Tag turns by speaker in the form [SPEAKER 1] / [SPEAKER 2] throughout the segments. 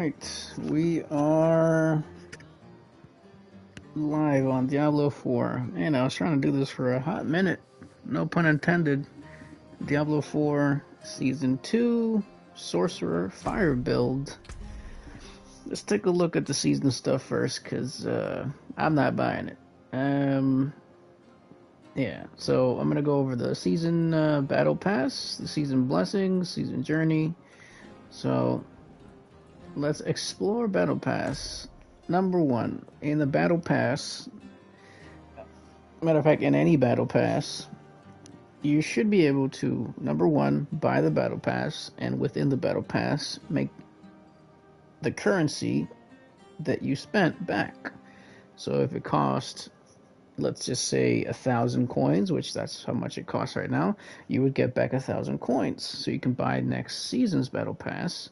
[SPEAKER 1] Right, we are live on Diablo 4. Man, I was trying to do this for a hot minute. No pun intended. Diablo 4 Season 2 Sorcerer Fire build. Let's take a look at the season stuff first, because I'm not buying it. Yeah, so I'm going to go over the season battle pass, the season blessings, season journey. So let's explore battle pass. Number one, in the battle pass, matter of fact, in any battle pass, you should be able to, number one, buy the battle pass, and within the battle pass, make the currency that you spent back. So if it cost, let's just say 1,000 coins, which that's how much it costs right now, you would get back 1,000 coins. So you can buy next season's battle pass,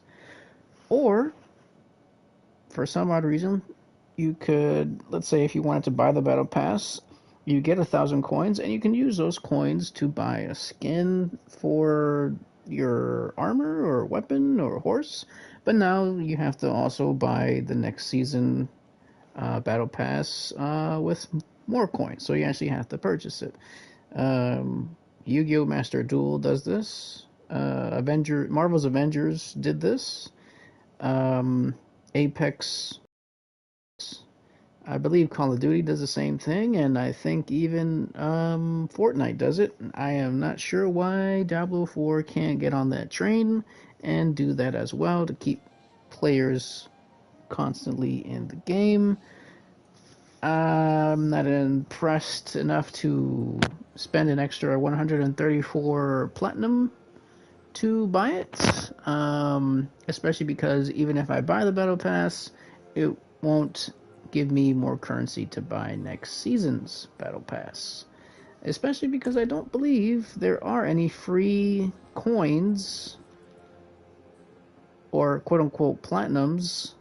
[SPEAKER 1] or for some odd reason, you could, let's say if you wanted to buy the battle pass, you get 1,000 coins, and you can use those coins to buy a skin for your armor or weapon or horse. But now you have to also buy the next season battle pass with more coins, so you actually have to purchase it. Yu-Gi-Oh! Master Duel does this. Marvel's Avengers did this. Apex, I believe Call of Duty does the same thing, and I think even Fortnite does it. I am not sure why Diablo 4 can't get on that train and do that as well to keep players constantly in the game. I'm not impressed enough to spend an extra 134 platinum to buy it, especially because even if I buy the battle pass, it won't give me more currency to buy next season's battle pass, especially because I don't believe there are any free coins or quote-unquote platinums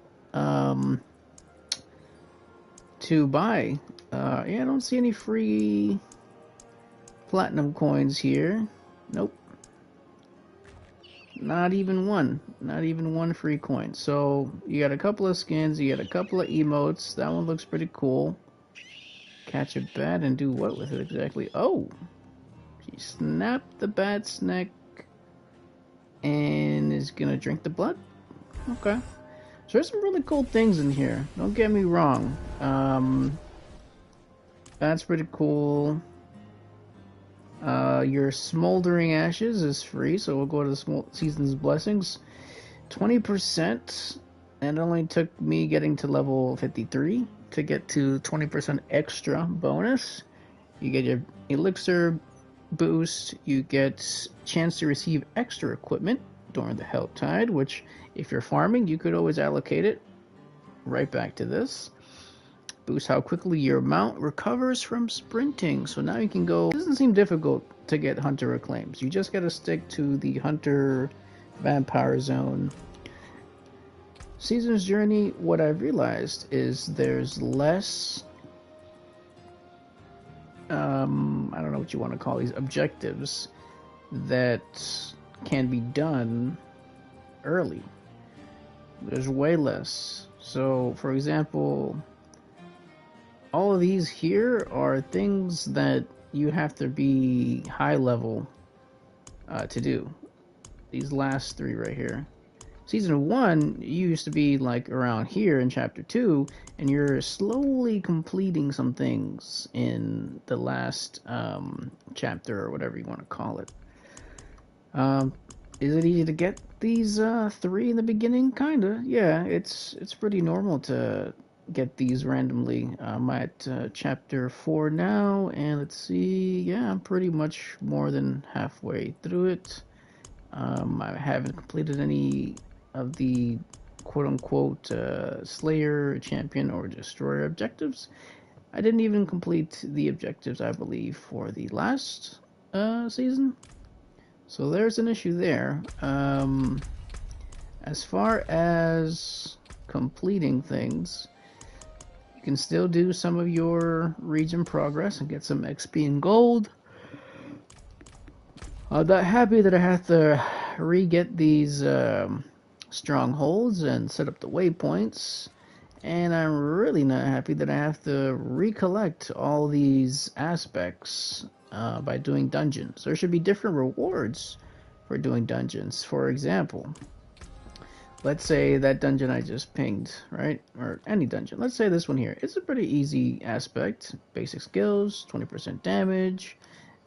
[SPEAKER 1] to buy. Yeah, I don't see any free platinum coins here. Nope. Not even one. Not even one free coin. So you got a couple of skins, you got a couple of emotes. That one looks pretty cool. Catch a bat and do what with it exactly? Oh! She snapped the bat's neck and is gonna drink the blood? Okay. So there's some really cool things in here. Don't get me wrong. That's pretty cool. Your Smoldering Ashes is free, so we'll go to the Season's Blessings. 20%, and it only took me getting to level 53 to get to 20% extra bonus. You get your Elixir boost, you get chance to receive extra equipment during the Help Tide, which if you're farming, you could always allocate it right back to this. Boost how quickly your mount recovers from sprinting. So now you can go. It doesn't seem difficult to get Hunter Acclaims. You just gotta stick to the Hunter Vampire Zone. Season's Journey, what I've realized is there's less, I don't know what you want to call these, objectives that can be done early. There's way less. So, for example, all of these here are things that you have to be high level to do. These last three right here. Season 1, you used to be like around here in Chapter 2, and you're slowly completing some things in the last chapter, or whatever you want to call it. Is it easy to get these three in the beginning? Kinda, yeah. It's pretty normal to get these randomly. I'm at chapter 4 now, and let's see, yeah, I'm pretty much more than halfway through it. I haven't completed any of the quote-unquote Slayer, Champion, or Destroyer objectives. I didn't even complete the objectives, I believe, for the last season. So there's an issue there. As far as completing things, you can still do some of your region progress and get some XP and gold. I'm not happy that I have to re-get these strongholds and set up the waypoints. And I'm really not happy that I have to recollect all these aspects by doing dungeons. There should be different rewards for doing dungeons. For example, let's say that dungeon I just pinged, right? Or any dungeon. Let's say this one here. It's a pretty easy aspect. Basic skills, 20% damage,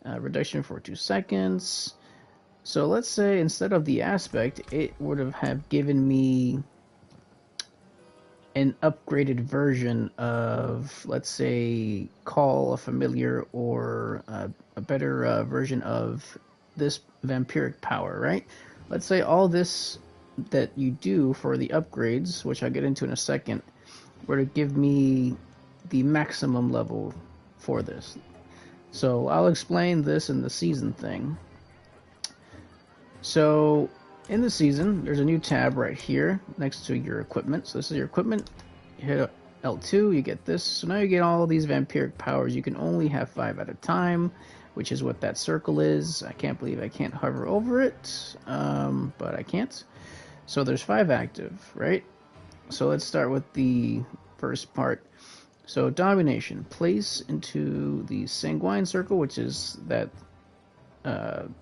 [SPEAKER 1] reduction for 2 seconds. So let's say instead of the aspect, it would have given me an upgraded version of, let's say, Call a Familiar, or a better version of this vampiric power, right? Let's say all this that you do for the upgrades, which I'll get into in a second, were to give me the maximum level for this. So I'll explain this in the season thing. So in the season, there's a new tab right here next to your equipment. So this is your equipment. You hit L2, you get this. So now you get all these vampiric powers. You can only have 5 at a time, which is what that circle is. I can't believe I can't hover over it, but I can't. So there's 5 active, right? So let's start with the first part. So domination, place into the sanguine circle, which is that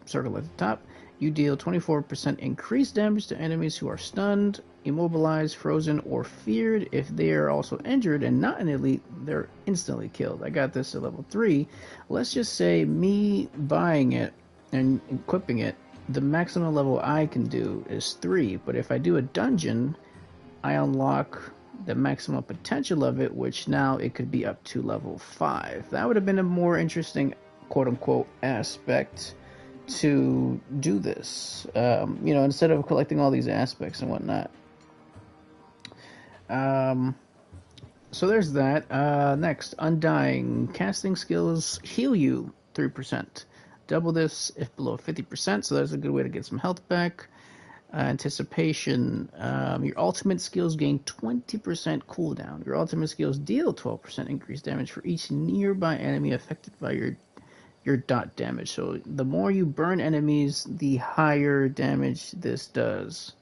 [SPEAKER 1] circle at the top. You deal 24% increased damage to enemies who are stunned, immobilized, frozen, or feared. If they are also injured and not an elite, they're instantly killed. I got this at level 3. Let's just say me buying it and equipping it, the maximum level I can do is 3. But if I do a dungeon, I unlock the maximum potential of it, which now it could be up to level 5. That would have been a more interesting quote-unquote aspect to do this, instead of collecting all these aspects and whatnot. So there's that. Next, Undying. Casting skills heal you 3%. Double this if below 50%, so that's a good way to get some health back. Anticipation. Your ultimate skills gain 20% cooldown. Your ultimate skills deal 12% increased damage for each nearby enemy affected by your dot damage. So the more you burn enemies, the higher damage this does.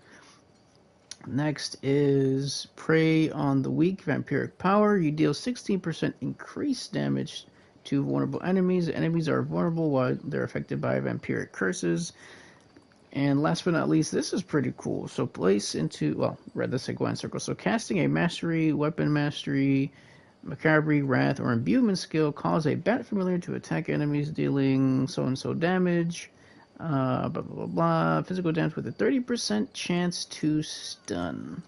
[SPEAKER 1] Next is Prey on the Weak, Vampiric Power. You deal 16% increased damage to vulnerable enemies. Enemies are vulnerable while they're affected by vampiric curses. And last but not least, this is pretty cool. So place into, read the Sanguine Circle. So casting a Mastery, Weapon Mastery, Macabre, Wrath, or Imbuement skill, cause a bat familiar to attack enemies, dealing so-and-so damage, blah, blah, blah, blah. Physical damage with a 30% chance to stun.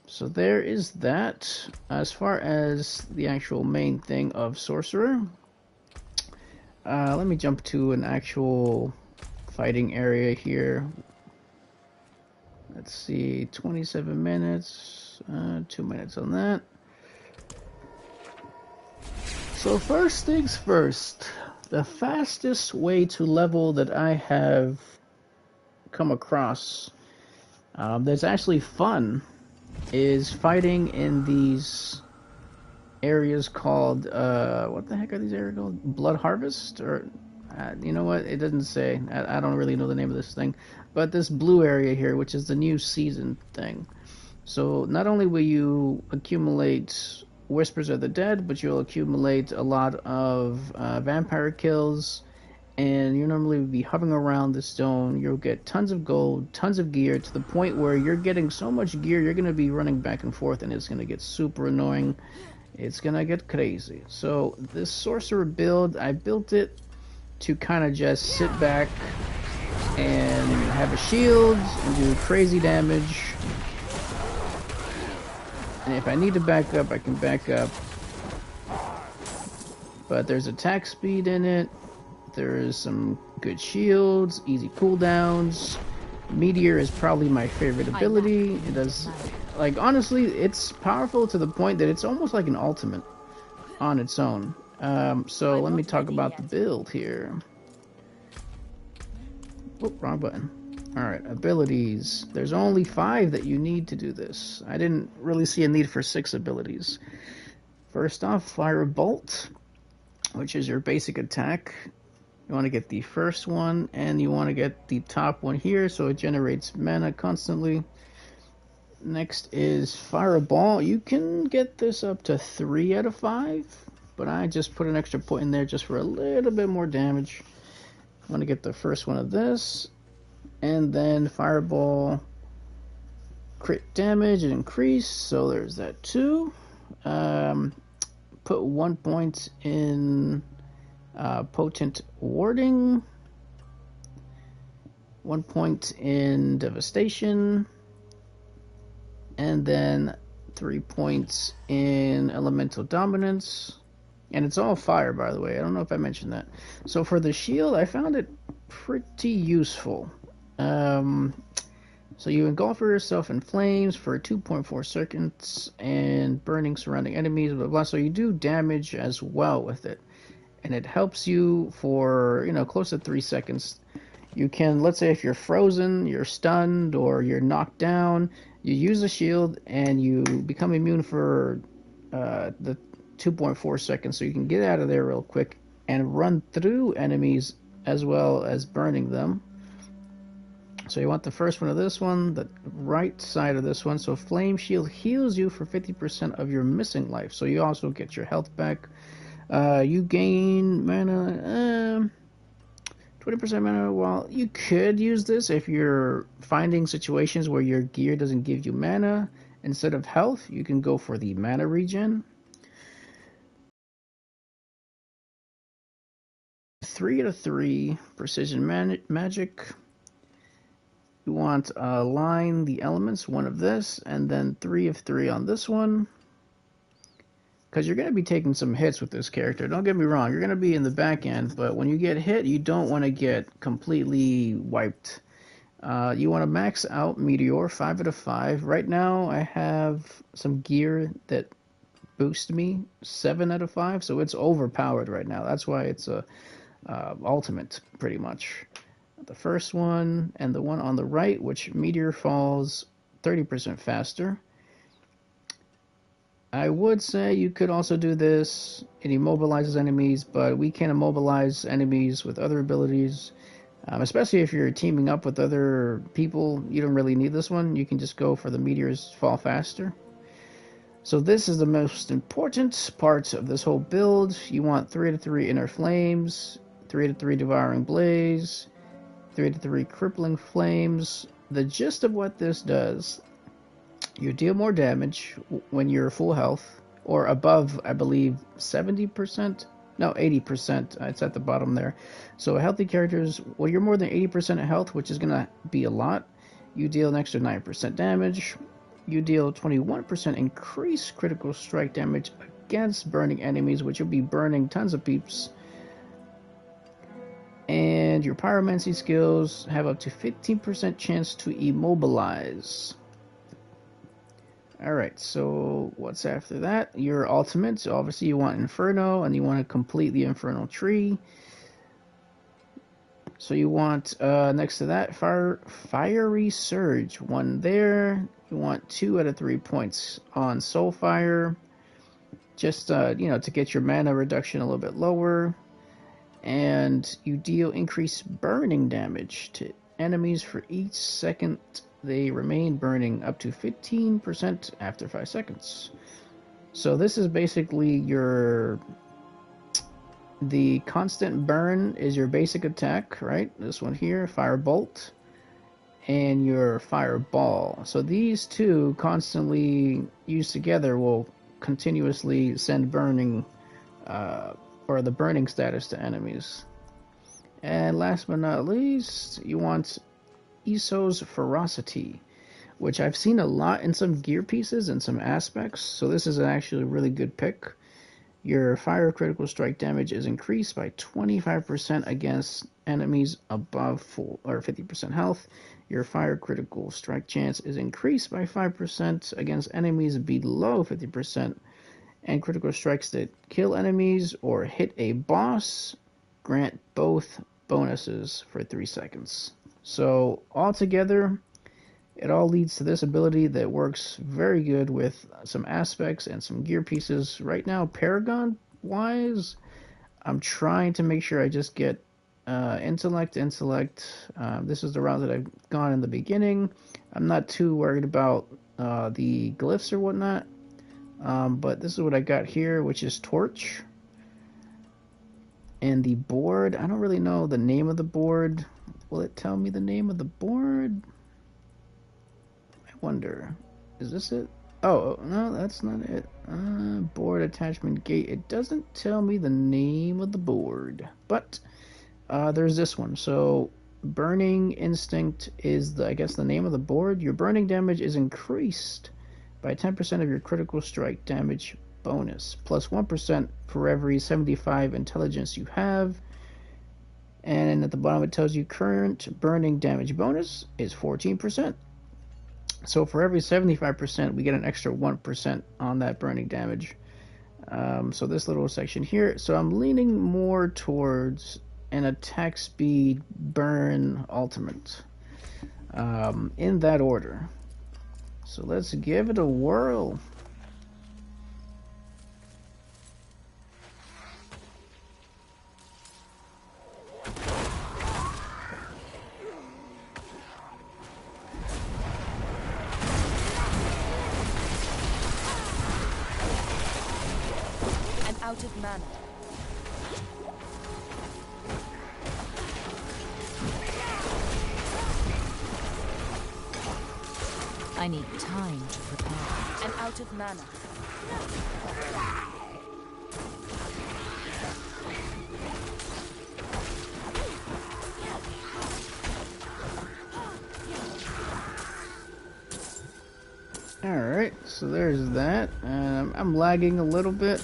[SPEAKER 1] So there is that. As far as the actual main thing of Sorcerer, let me jump to an actual fighting area here. Let's see, 27 minutes, 2 minutes on that. So first things first, the fastest way to level that I have come across that's actually fun is fighting in these areas called, what the heck are these areas called? Blood Harvest? Or, you know what? It doesn't say. I don't really know the name of this thing. But this blue area here, which is the new season thing. So not only will you accumulate Whispers of the Dead, but you'll accumulate a lot of vampire kills, and you normally be hovering around the stone. You'll get tons of gold, tons of gear, to the point where you're getting so much gear you're going to be running back and forth, and it's going to get super annoying. It's going to get crazy. So this Sorcerer build, I built it to kind of just sit back and have a shield and do crazy damage. And if I need to back up, I can back up. But there's attack speed in it. There's some good shields, easy cooldowns. Meteor is probably my favorite ability. It does, like, honestly, it's powerful to the point that it's almost like an ultimate on its own. So let me talk about the build here. Oh, wrong button. Alright, abilities. There's only 5 that you need to do this. I didn't really see a need for 6 abilities. First off, Firebolt, which is your basic attack. You want to get the first one, and you want to get the top one here, so it generates mana constantly. Next is Fireball. You can get this up to 3 out of 5, but I just put an extra point in there just for a little bit more damage. I'm going to get the first one of this, and then Fireball crit damage and increase, so there's that too. Put 1 point in Potent Warding, 1 point in Devastation, and then 3 points in Elemental Dominance. And it's all fire, by the way. I don't know if I mentioned that. So for the shield, I found it pretty useful. So you engulf yourself in flames for 2.4 seconds and burning surrounding enemies, blah, blah. So you do damage as well with it. And it helps you for, close to 3 seconds. You can, let's say if you're frozen, you're stunned, or you're knocked down, you use the shield and you become immune for the 2.4 seconds, so you can get out of there real quick and run through enemies as well as burning them. So you want the first one of this one, the right side of this one. So Flame Shield heals you for 50% of your missing life. So you also get your health back. You gain mana, 20% mana. Well, you could use this if you're finding situations where your gear doesn't give you mana. Instead of health, you can go for the mana regen. 3 out of 3 precision magic. You want line the elements, 1 of this, and then 3 of 3 on this one. Because you're going to be taking some hits with this character. Don't get me wrong, you're going to be in the back end, but when you get hit, you don't want to get completely wiped. You want to max out Meteor, 5 out of 5. Right now, I have some gear that boost me 7 out of 5, so it's overpowered right now. That's why it's a ultimate, pretty much. The first one and the one on the right, which Meteor falls 30% faster. I would say you could also do this. It immobilizes enemies, but we can immobilize enemies with other abilities. Especially if you're teaming up with other people, you don't really need this one. You can just go for the Meteors fall faster. So this is the most important part of this whole build. You want 3 to 3 Inner Flames, 3 to 3 Devouring Blaze, 3 to 3 Crippling Flames. The gist of what this does, you deal more damage when you're full health, or above, I believe, 70%? No, 80%. It's at the bottom there. So healthy characters, well, you're more than 80% of health, which is going to be a lot. You deal an extra 9% damage. You deal 21% increased critical strike damage against burning enemies, which you'll be burning tons of peeps. And your pyromancy skills have up to 15% chance to immobilize. Alright, so what's after that? Your ultimate. So obviously you want Inferno, and you want to complete the Infernal tree. So you want, next to that, Fiery Surge. 1 there. You want 2 out of 3 points on Soulfire. Just, to get your mana reduction a little bit lower. And you deal increased burning damage to enemies for each second they remain burning, up to 15% after 5 seconds. So this is basically the constant burn is your basic attack, right? This one here, Firebolt, and your Fireball. So these two constantly used together will continuously send burning, or the burning status to enemies. And last but not least, you want Iso's Ferocity, which I've seen a lot in some gear pieces and some aspects, so this is actually a really good pick. Your fire critical strike damage is increased by 25% against enemies above 50% health. Your fire critical strike chance is increased by 5% against enemies below 50%, and critical strikes that kill enemies or hit a boss grant both bonuses for 3 seconds. So altogether, it all leads to this ability that works very good with some aspects and some gear pieces. Right now, Paragon-wise, I'm trying to make sure I just get Intellect. This is the route that I've gone in the beginning. I'm not too worried about the glyphs or whatnot. But this is what I got here, which is torch. And the board, I don't really know the name of the board. Will it tell me the name of the board? I wonder. Is this it? Oh, no, that's not it. Board attachment gate. It doesn't tell me the name of the board. But there's this one. So burning instinct is, I guess, the name of the board. Your burning damage is increased by 10% of your critical strike damage bonus, plus 1% for every 75 intelligence you have. And at the bottom it tells you current burning damage bonus is 14%. So for every 75%, we get an extra 1% on that burning damage. So this little section here. So I'm leaning more towards an attack speed burn ultimate. In that order. So let's give it a whirl.
[SPEAKER 2] Out of mana. I need time to prepare. I'm out of mana.
[SPEAKER 1] Alright, so there's that. I'm lagging a little bit.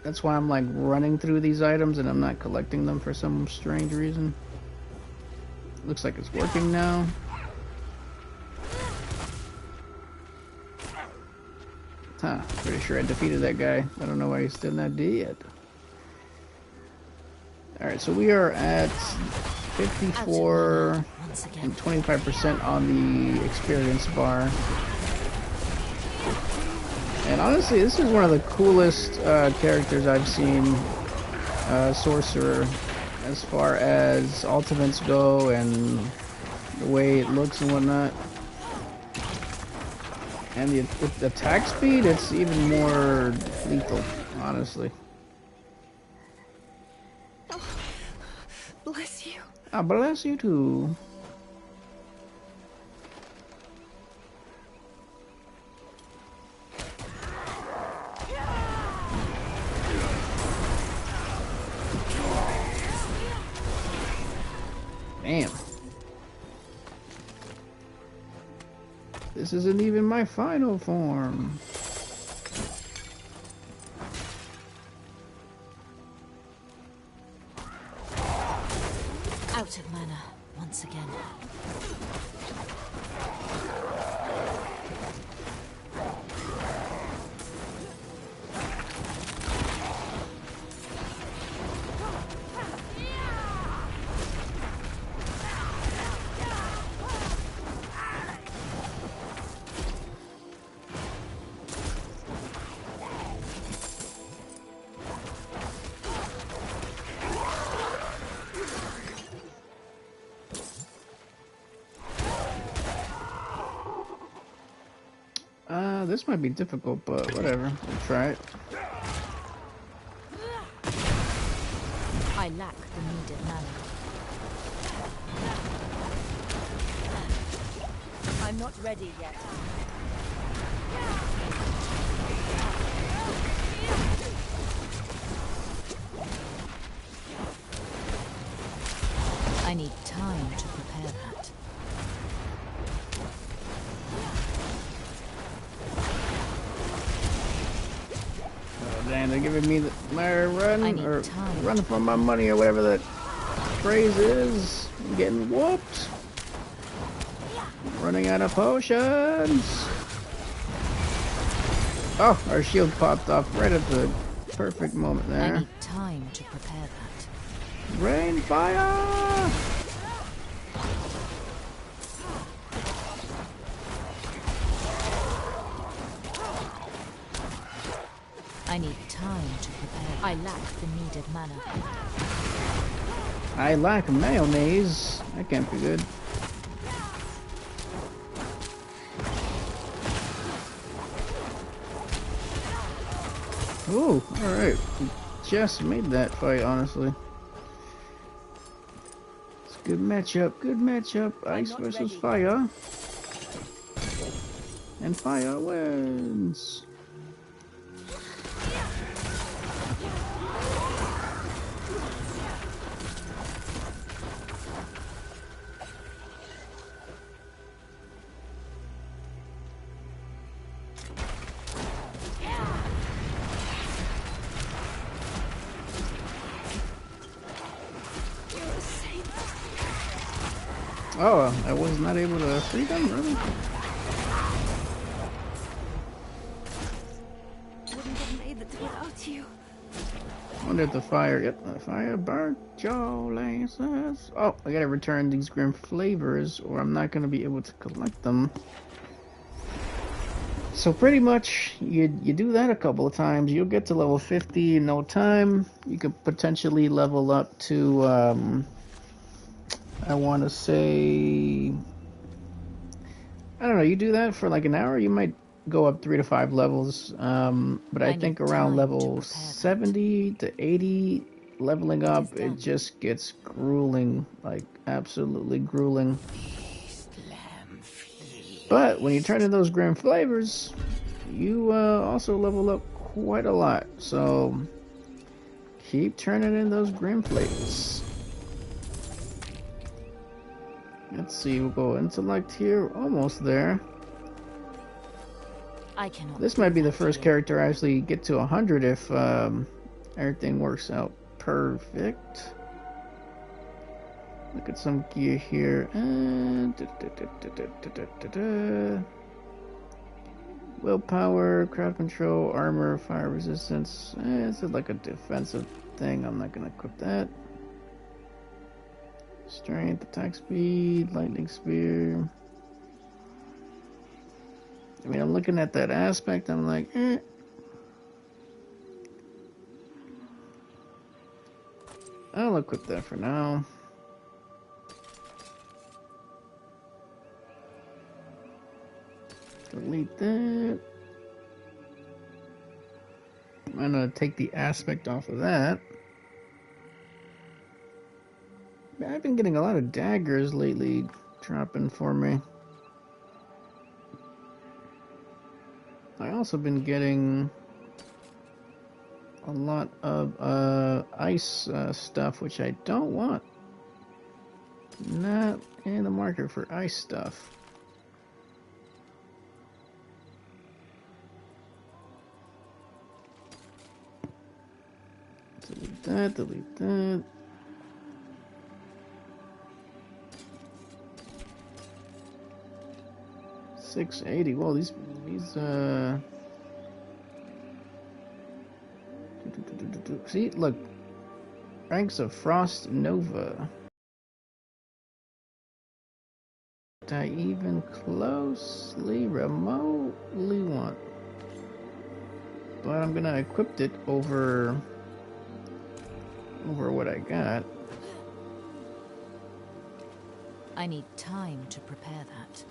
[SPEAKER 1] That's why I'm like running through these items and I'm not collecting them for some strange reason. Looks like it's working now. Huh, pretty sure I defeated that guy. I don't know why he's still not dead yet. Alright, so we are at 54 and 25% on the experience bar. And honestly, this is one of the coolest characters I've seen, Sorcerer, as far as ultimates go and the way it looks and whatnot. And the attack speed, it's even more lethal, honestly.
[SPEAKER 2] Oh, bless you.
[SPEAKER 1] Ah, bless you too. Damn. This isn't even my final form.
[SPEAKER 2] Out of mana once again.
[SPEAKER 1] This might be difficult, but whatever. We'll try it.
[SPEAKER 2] I lack the needed mana. I'm not ready yet. I need time to prepare that.
[SPEAKER 1] Dang, they're giving me my run, or run for my money, or whatever that phrase is. I'm getting whooped. Running out of potions. Oh, our shield popped off right at the perfect moment there.
[SPEAKER 2] I need time to prepare that.
[SPEAKER 1] Rain fire!
[SPEAKER 2] I need time to prepare. I lack the needed mana.
[SPEAKER 1] I lack mayonnaise. That can't be good. Oh, alright. Just made that fight, honestly. It's a good matchup, good matchup. Ice versus
[SPEAKER 3] ready.
[SPEAKER 1] fire. And fire wins. Oh, I was not able to free them, really?
[SPEAKER 3] Wouldn't have made it without you.
[SPEAKER 1] I wonder if the fire, yep, the fire burnt your lasers. Oh, I gotta return these grim flavors or I'm not gonna be able to collect them. So pretty much, you do that a couple of times, you'll get to level 50 in no time. You could potentially level up to, I want to say, I don't know, you do that for like an hour, you might go up 3 to 5 levels. But I
[SPEAKER 2] I need
[SPEAKER 1] think around
[SPEAKER 2] time to
[SPEAKER 1] level
[SPEAKER 2] prepare that.
[SPEAKER 1] 70 to 80, leveling
[SPEAKER 3] It is
[SPEAKER 1] up, it
[SPEAKER 3] done.
[SPEAKER 1] just gets grueling, like absolutely grueling. But when you turn in those grim flavors, you also level up quite a lot. So keep turning in those grim flavors. Let's see, we'll go intellect here, almost there.
[SPEAKER 2] I cannot
[SPEAKER 1] This
[SPEAKER 2] do
[SPEAKER 1] might be the
[SPEAKER 2] that
[SPEAKER 1] first
[SPEAKER 2] here.
[SPEAKER 1] character I actually get to 100 if everything works out perfect. Look at some gear here. Willpower, crowd control, armor, fire resistance. This is like a defensive thing. I'm not gonna equip that. Strength, attack speed, lightning spear. I mean, I'm looking at that aspect. I'm like, I'll equip that for now. Delete that. I'm gonna take the aspect off of that. I've been getting a lot of daggers lately dropping for me. I also been getting a lot of ice stuff, which I don't want. Not in the market for ice stuff. Delete that, delete that. $680. Well, these see, look, ranks of Frost Nova. Did I even closely remotely want? But I'm gonna equip it over what I got.
[SPEAKER 2] I need time to prepare that.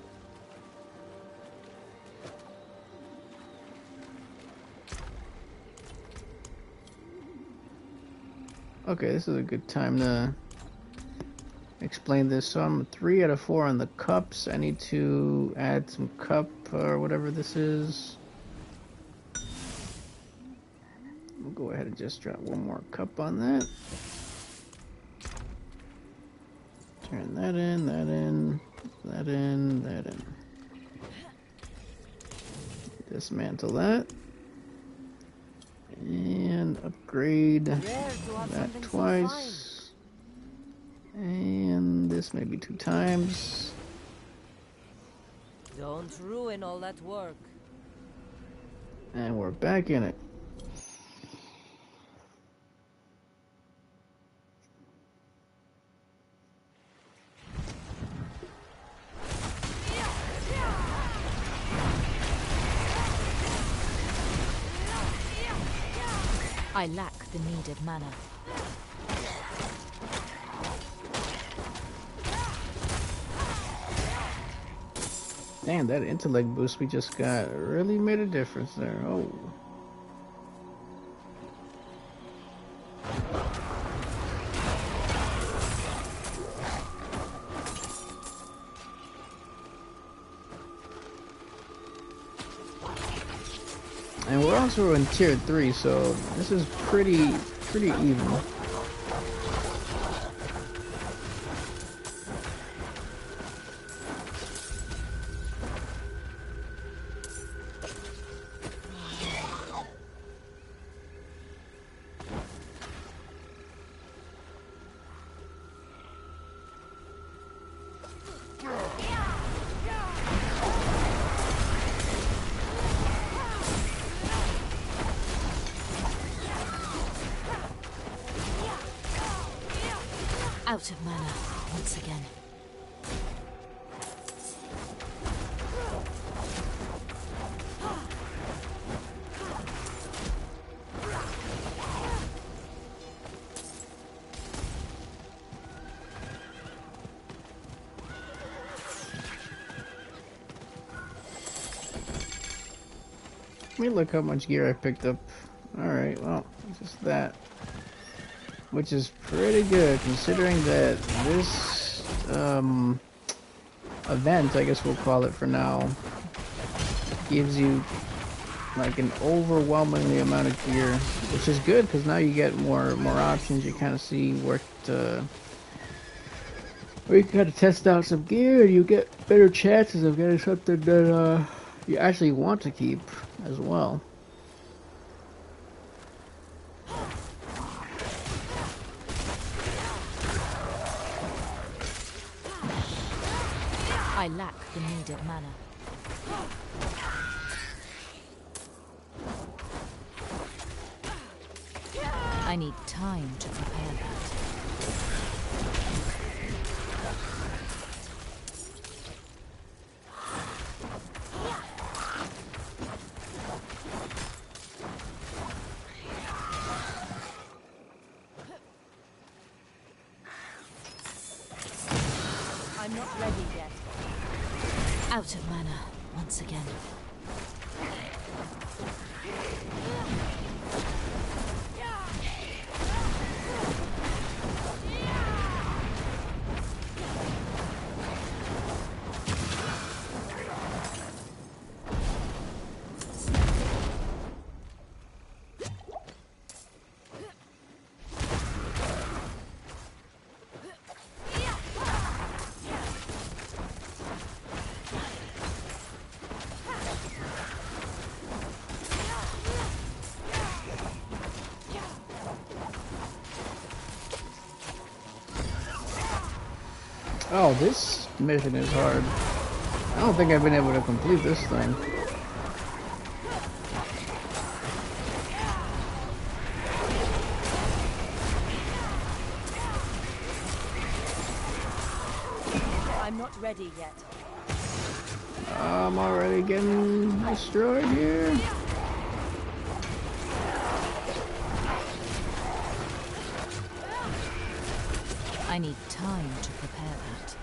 [SPEAKER 1] Okay, this is a good time to explain this. So I'm 3 out of 4 on the cups. I need to add some cup or whatever this is. We'll go ahead and just drop one more cup on that. Turn that in, that in, that in, that in. Dismantle that. And upgrade that twice. And this maybe 2 times.
[SPEAKER 3] Don't ruin all that work.
[SPEAKER 1] And we're back in it.
[SPEAKER 2] I lack the needed mana.
[SPEAKER 1] Damn, that intellect boost we just got really made a difference there. Oh. And we're also in tier 3, so this is pretty even.
[SPEAKER 2] Out of mana once again.
[SPEAKER 1] Let me look how much gear I picked up. Alright, well, just that. Which is pretty good, considering that this, event, I guess we'll call it for now, gives you, like, an overwhelmingly amount of gear. Which is good, because now you get more options, you kind of see where you can kind of test out some gear, and you get better chances of getting something that, you actually want to keep, as well.
[SPEAKER 2] I lack the needed mana. I need time to prepare that.
[SPEAKER 3] I'm not ready yet.
[SPEAKER 2] Out of mana once again.
[SPEAKER 1] Oh, this mission is hard. I don't think I've been able to complete this thing.
[SPEAKER 3] I'm not ready yet.
[SPEAKER 1] I'm already getting destroyed here.
[SPEAKER 2] I need time to prepare that.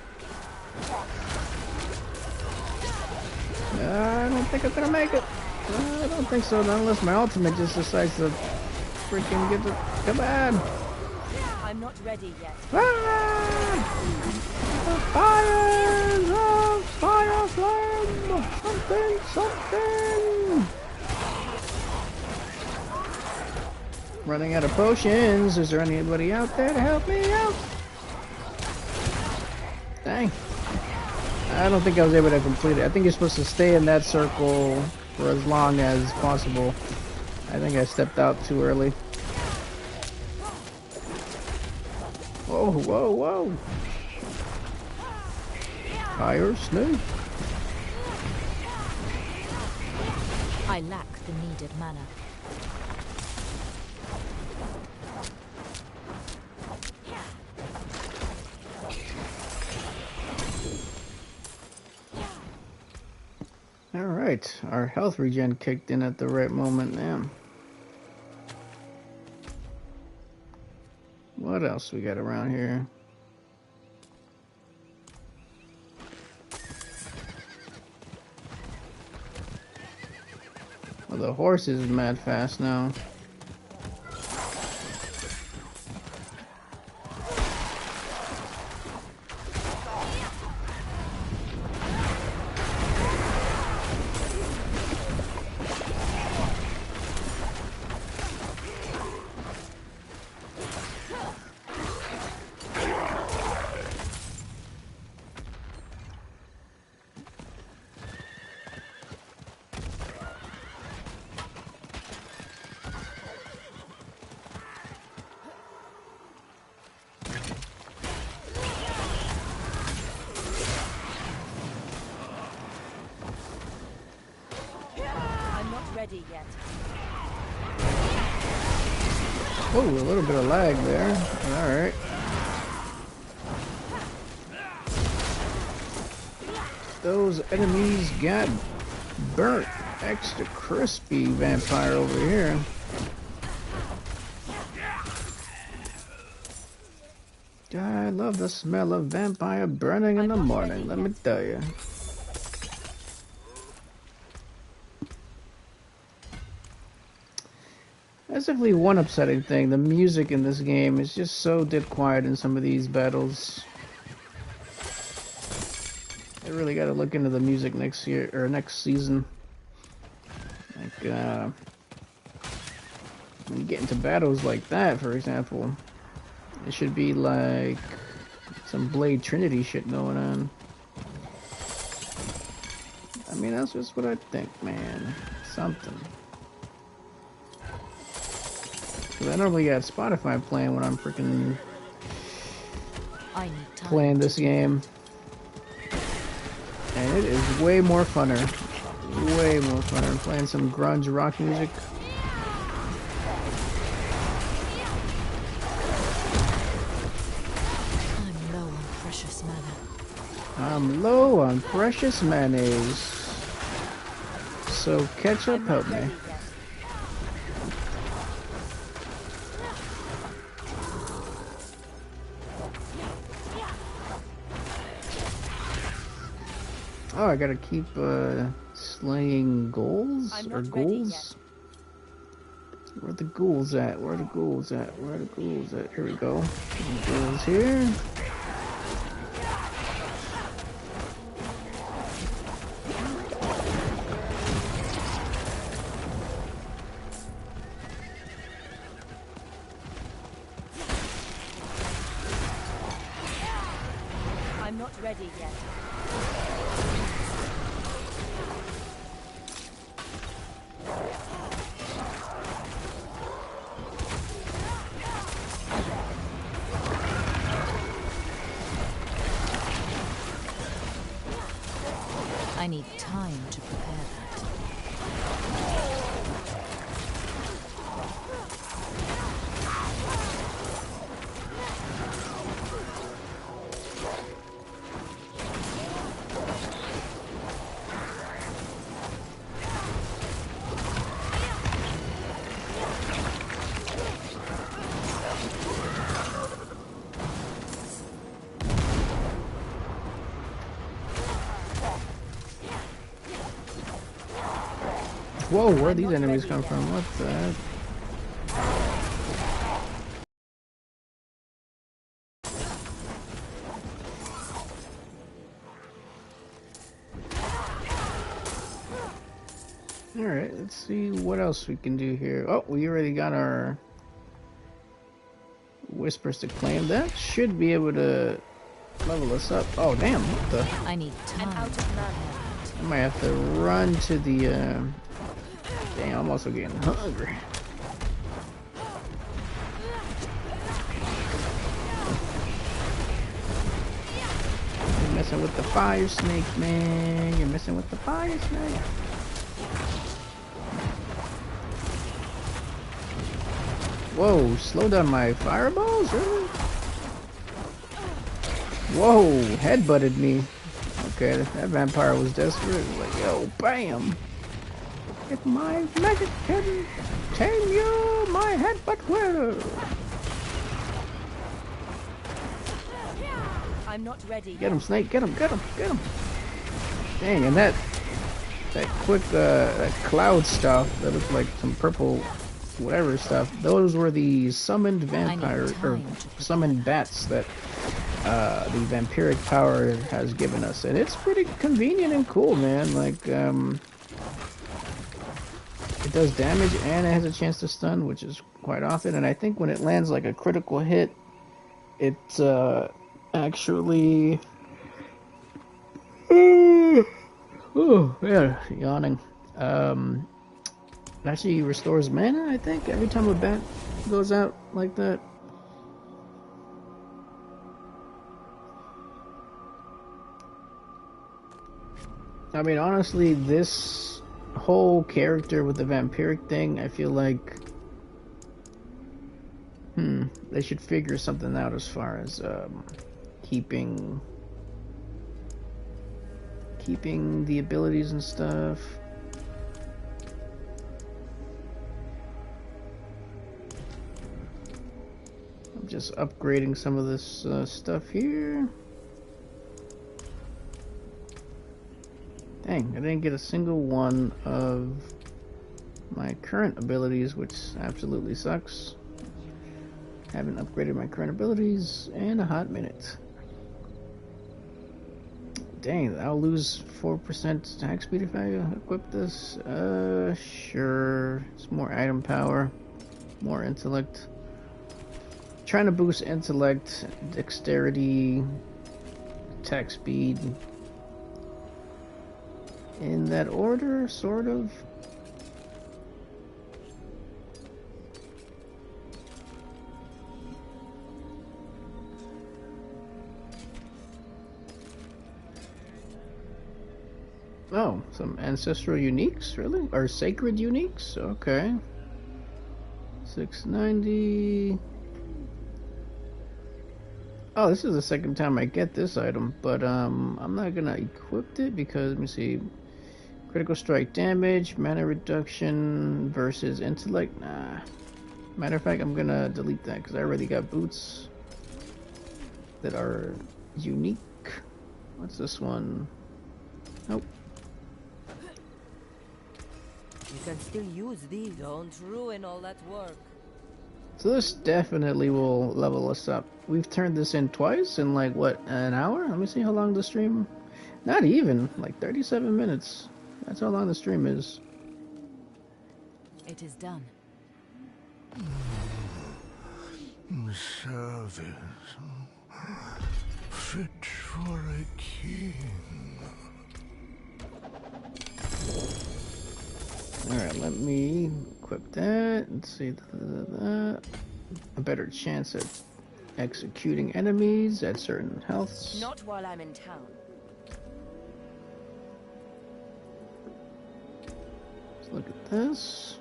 [SPEAKER 1] I don't think I'm gonna make it. I don't think so, not unless my ultimate just decides to freaking get the... Come on!
[SPEAKER 3] I'm not ready yet.
[SPEAKER 1] Ah! The fires of Fire Flame! Something, something! Running out of potions. Is there anybody out there to help me out? Dang. I don't think I was able to complete it. I think you're supposed to stay in that circle for as long as possible. I think I stepped out too early. Whoa, whoa, whoa. Fire snake.
[SPEAKER 2] I lack the needed mana.
[SPEAKER 1] Alright, our health regen kicked in at the right moment now. What else we got around here? Well, the horse is mad fast now.
[SPEAKER 3] yet.
[SPEAKER 1] Oh, a little bit of lag there. Alright. Those enemies got burnt. Extra crispy vampire over here. I love the smell of vampire burning in the morning, let me tell you. That's definitely one upsetting thing. The music in this game is just so dead quiet in some of these battles. I really gotta look into the music next year, or next season. Like, when you get into battles like that, for example, it should be like some Blade Trinity shit going on. I mean, that's just what I think, man. Something. Because I normally got Spotify playing when I'm freaking playing this game. And it is way more funner. Way more funner. Playing some grunge rock music. I'm low on precious mayonnaise. So ketchup, help me. Oh, I gotta keep slaying ghouls or ghouls. Where the ghouls at? Where the ghouls at? Where the ghouls at? Here we go. The ghouls here.
[SPEAKER 3] I'm not ready yet.
[SPEAKER 2] I need time to prepare that.
[SPEAKER 1] Whoa, where these enemies come from? What the heck? Alright, let's see what else we can do here. Oh, we already got our Whispers to claim. That should be able to level us up. Oh, damn, what the?
[SPEAKER 2] I need time.
[SPEAKER 1] I might have to run to the, damn, I'm also getting hungry. You're messing with the fire snake, man. You're messing with the fire snake. Whoa, slow down my fireballs? Really? Whoa, headbutted me. Okay, that vampire was desperate. Like, yo, bam! If my magic can tame you, my headbutt will!
[SPEAKER 3] I'm not ready.
[SPEAKER 1] Get him, Snake, get him, get him, get him! Dang, and that quick, that cloud stuff that looked like some purple whatever stuff, those were the summoned vampire, or summoned bats that the vampiric power has given us, and it's pretty convenient and cool, man. Like, it does damage and it has a chance to stun, which is quite often, and I think when it lands like a critical hit, it actually oh yeah, yawning. It actually restores mana, I think, every time a bat goes out like that. I mean, honestly, this whole character with the vampiric thing, I feel like they should figure something out as far as keeping the abilities and stuff. I'm just upgrading some of this stuff here. Dang, I didn't get a single one of my current abilities, which absolutely sucks. Haven't upgraded my current abilities in a hot minute. Dang, I'll lose 4% attack speed if I equip this. Sure. It's more item power, more intellect. Trying to boost intellect, dexterity, attack speed. In that order, sort of. Oh, some ancestral uniques, really? Or sacred uniques? Okay. 690. Oh, this is the second time I get this item, but I'm not gonna equip it because, let me see. Critical strike damage, mana reduction versus intellect. Nah. Matter of fact, I'm gonna delete that because I already got boots that are unique. What's this one? Nope.
[SPEAKER 3] You can still use these. Don't ruin all that work.
[SPEAKER 1] So this definitely will level us up. We've turned this in twice in like, what, an hour? Let me see how long the stream... Not even, like 37 minutes. That's how long the stream is.
[SPEAKER 2] It is done.
[SPEAKER 4] Service fit for a king.
[SPEAKER 1] Alright, let me equip that. Let's see. A better chance at executing enemies at certain healths.
[SPEAKER 3] Not while I'm in town.
[SPEAKER 1] Let's look at this.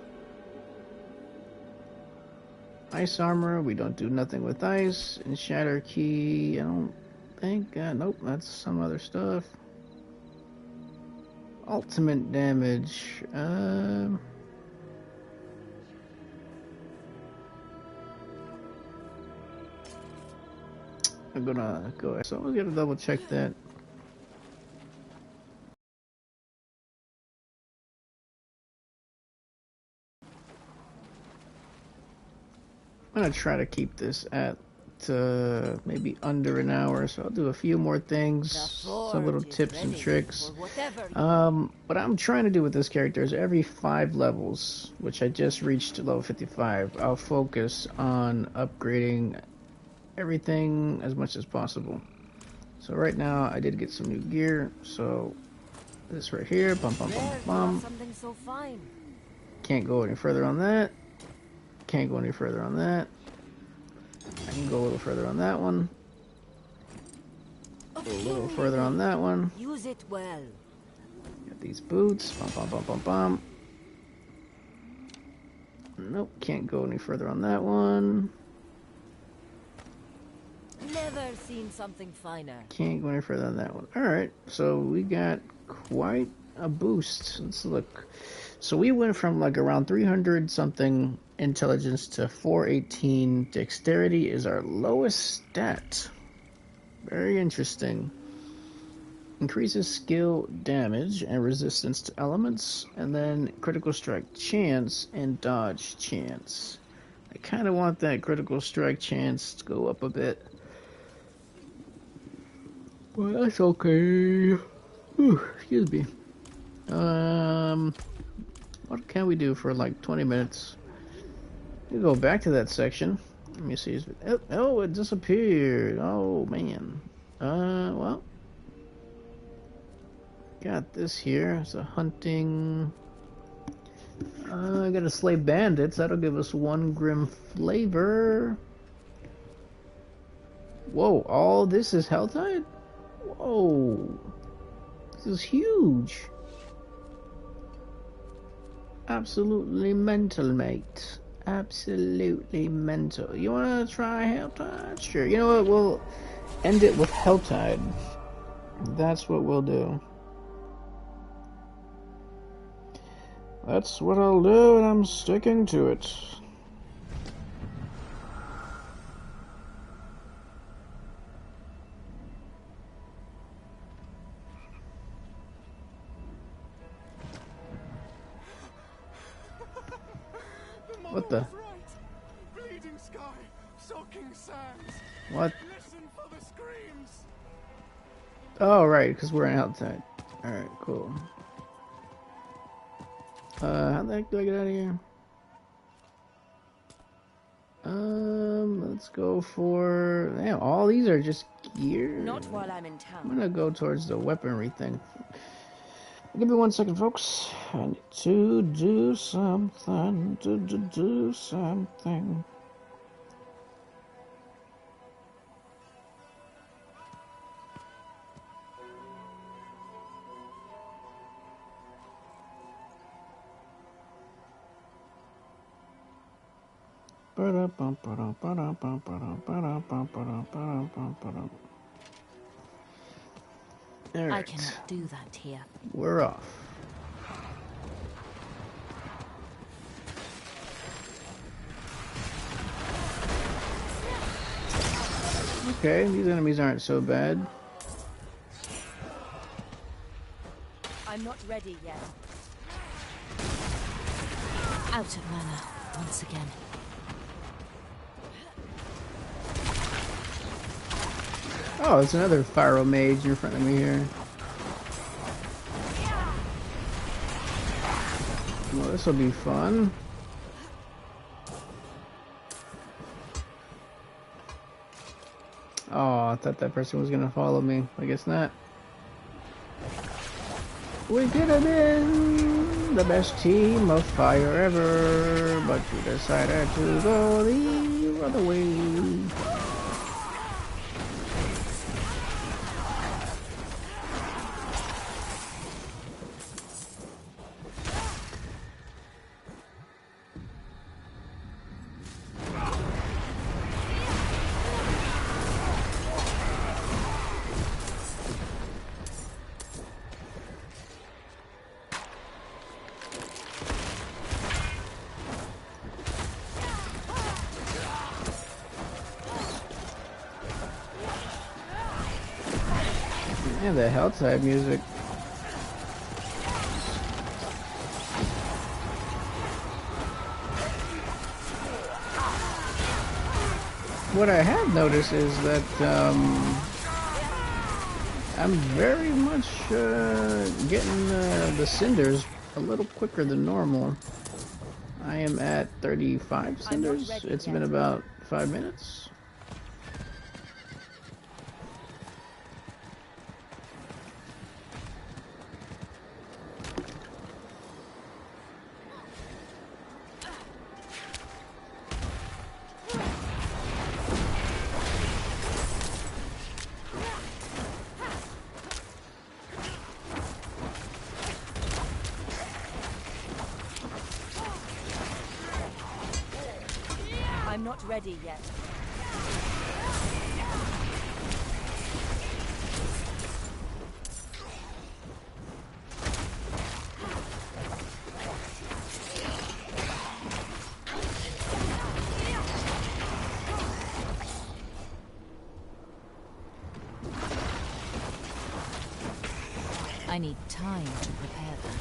[SPEAKER 1] Ice armor, we don't do nothing with ice. And shatter key, I don't think. Nope, that's some other stuff. Ultimate damage. I'm gonna go. So I'm gonna double check that. I'm gonna try to keep this at maybe under an hour, so I'll do a few more things, some little tips and tricks. What I'm trying to do with this character is every 5 levels, which I just reached level 55, I'll focus on upgrading everything as much as possible. So right now I did get some new gear, so this right here, bum bum bum bum.
[SPEAKER 3] Something so fine.
[SPEAKER 1] Can't go any further on that. Can't go any further on that. I can go a little further on that one. A little further on that one.
[SPEAKER 3] Use it well.
[SPEAKER 1] Got these boots. Bum bum bum bum bum. Nope, can't go any further on that one.
[SPEAKER 3] Never seen something finer.
[SPEAKER 1] Can't go any further on that one. Alright, so we got quite a boost. Let's look. So we went from like around 300 something intelligence to 418 dexterity is our lowest stat. Very interesting. Increases skill damage and resistance to elements, and then critical strike chance and dodge chance. I kind of want that critical strike chance to go up a bit. Well, that's okay. Whew, excuse me. What can we do for like 20 minutes? We go back to that section. Let me see. Oh, it disappeared. Oh, man. Well. Got this here. It's a hunting. I gotta slay bandits. That'll give us 1 grim flavor. Whoa, all this is Helltide? Whoa. This is huge. absolutely mental, mate. Absolutely mental. You wanna try Helltide? Sure. You know what? We'll end it with Helltide. That's what we'll do. That's what I'll do, and I'm sticking to it. What the?
[SPEAKER 4] Bleeding sky, soaking sands.
[SPEAKER 1] What?
[SPEAKER 4] Listen for the screams.
[SPEAKER 1] Oh, right, because we're in Helltide. Alright, cool. How the heck do I get out of here? Let's go for... Damn, all these are just gear?
[SPEAKER 3] Not while I'm in
[SPEAKER 1] I'm
[SPEAKER 3] town.
[SPEAKER 1] gonna go towards the weaponry thing. Give me 1 second, folks. I need to do something. Do something.
[SPEAKER 2] I
[SPEAKER 1] Alright,
[SPEAKER 2] cannot do that here.
[SPEAKER 1] we're off. Okay, these enemies aren't so bad.
[SPEAKER 3] I'm not ready yet.
[SPEAKER 2] Out of mana once again.
[SPEAKER 1] Oh, it's another Pyro Mage in front of me here. Well, this will be fun. Oh, I thought that person was gonna follow me. I guess not. We could have been the best team of fire ever, but we decided to go the other way. And the Helltide music. What I have noticed is that I'm very much getting the cinders a little quicker than normal. I am at 35 cinders. It's been about 5 minutes.
[SPEAKER 3] I'm not ready yet.
[SPEAKER 2] I need time to prepare that.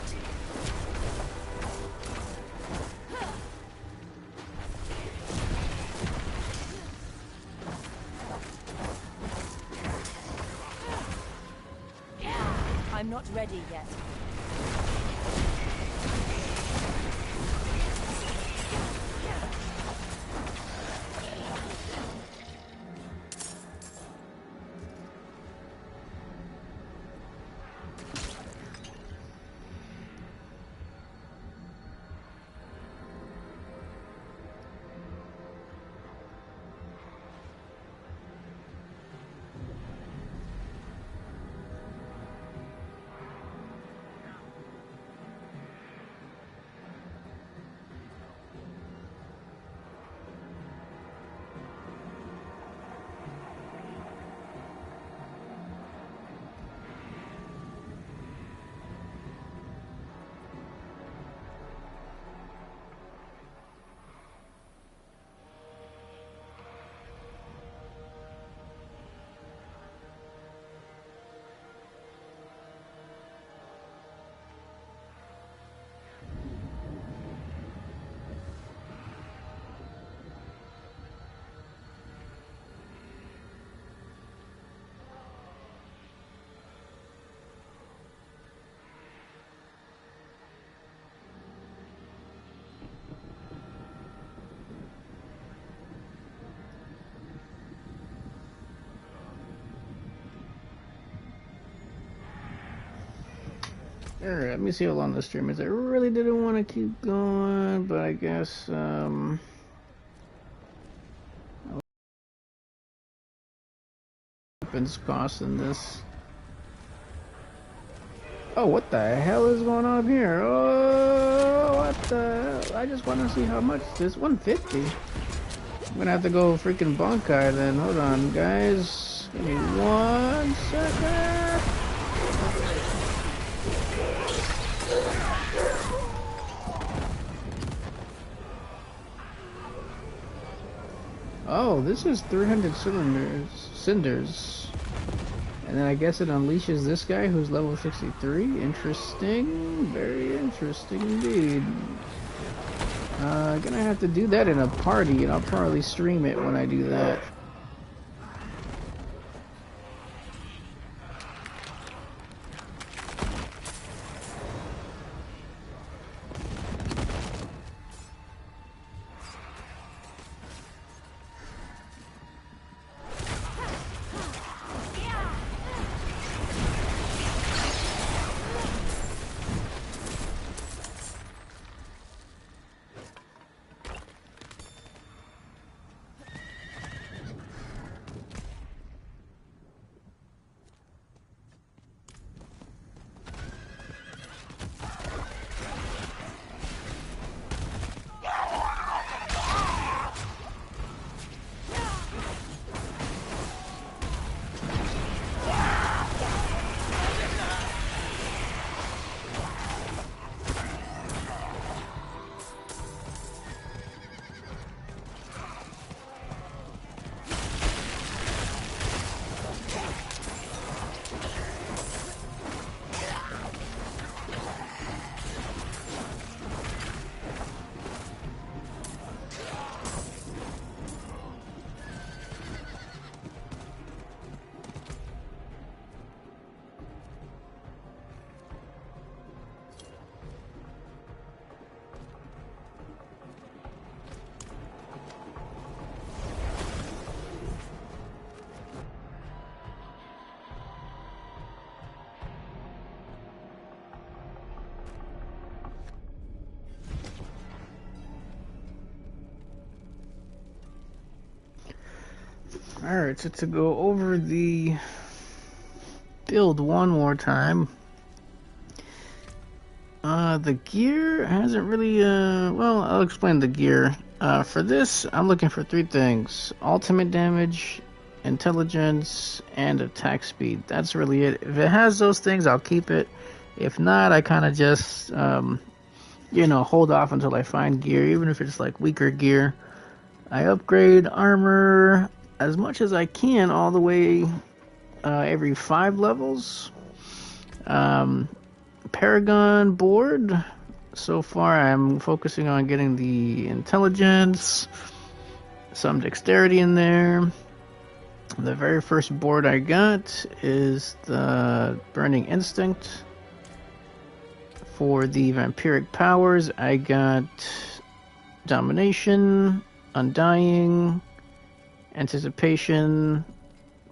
[SPEAKER 3] I'm not ready yet.
[SPEAKER 1] Alright, let me see how long the stream is. I really didn't want to keep going, but I guess, weapons cost in this. Oh, what the hell is going on here? Oh, what the hell? I just want to see how much this 150. I'm gonna have to go freaking Bonkai then. Hold on, guys. Give me 1 second. Oh, this is 300 cinders. And then I guess it unleashes this guy who's level 63. Interesting. Very interesting indeed. Gonna have to do that in a party, and I'll probably stream it when I do that. Alright, so to go over the build one more time. The gear hasn't really, well, I'll explain the gear. For this, I'm looking for 3 things. Ultimate damage, intelligence, and attack speed. That's really it. If it has those things, I'll keep it. If not, I kind of just, hold off until I find gear, even if it's like weaker gear. I upgrade armor as much as I can all the way every 5 levels. Paragon board. So far I'm focusing on getting the intelligence, some dexterity in there. The very first board I got is the Burning Instinct. For the vampiric powers, I got Domination, Undying, Anticipation,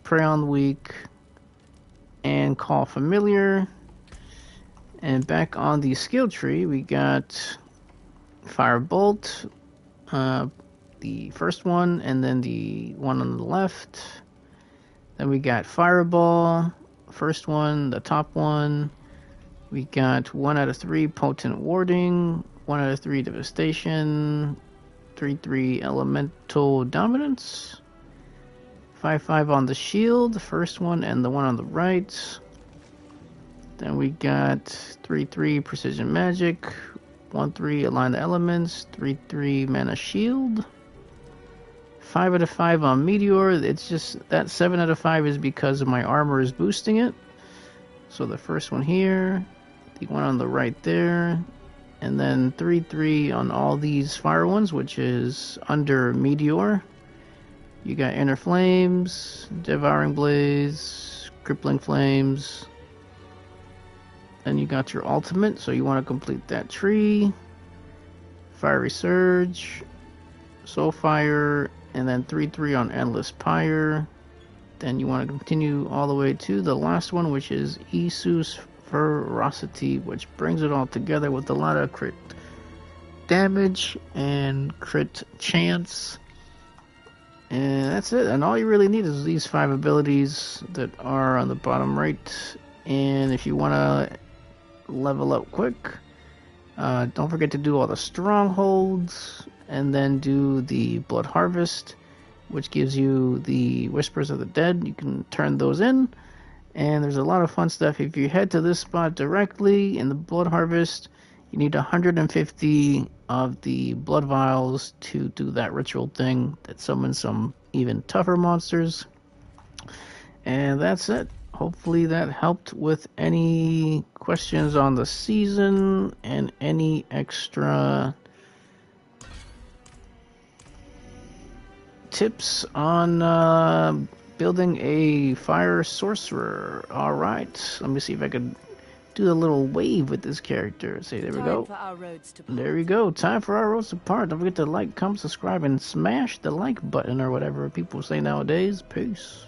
[SPEAKER 1] Prey on the Weak, and Call Familiar. And back on the skill tree, we got Firebolt, the first one, and then the one on the left. Then we got Fireball, first one, the top one. We got 1 out of 3 Potent Warding, 1 out of 3 Devastation, 3/3 Elemental Dominance, 5/5 on the shield, the first one and the one on the right. Then we got 3/3 Precision Magic, 1/3 Align the Elements, 3/3 Mana Shield, 5 out of 5 on Meteor. It's just that 7 out of 5 is because of my armor is boosting it. So the first one here, the one on the right there, and then 3/3 on all these fire ones, which is under Meteor. You got Inner Flames, Devouring Blaze, Crippling Flames. Then you got your ultimate, so you want to complete that tree. Fiery Surge, Soul Fire, and then 3/3 on Endless Pyre. Then you want to continue all the way to the last one, which is Isus ferocity, which brings it all together with a lot of crit damage and crit chance. And that's it. And all you really need is these 5 abilities that are on the bottom right. And if you want to level up quick, don't forget to do all the strongholds, and then do the blood harvest, which gives you the whispers of the dead. You can turn those in, and there's a lot of fun stuff. If you head to this spot directly in the blood harvest, you need 150 of the blood vials to do that ritual thing that summons some even tougher monsters. And that's it. Hopefully that helped with any questions on the season and any extra tips on building a fire sorcerer. Alright, let me see if I could do the little wave with this character. Say, there we go. There we go. Time for our roads to part. Don't forget to like, comment, subscribe, and smash the like button or whatever people say nowadays. Peace.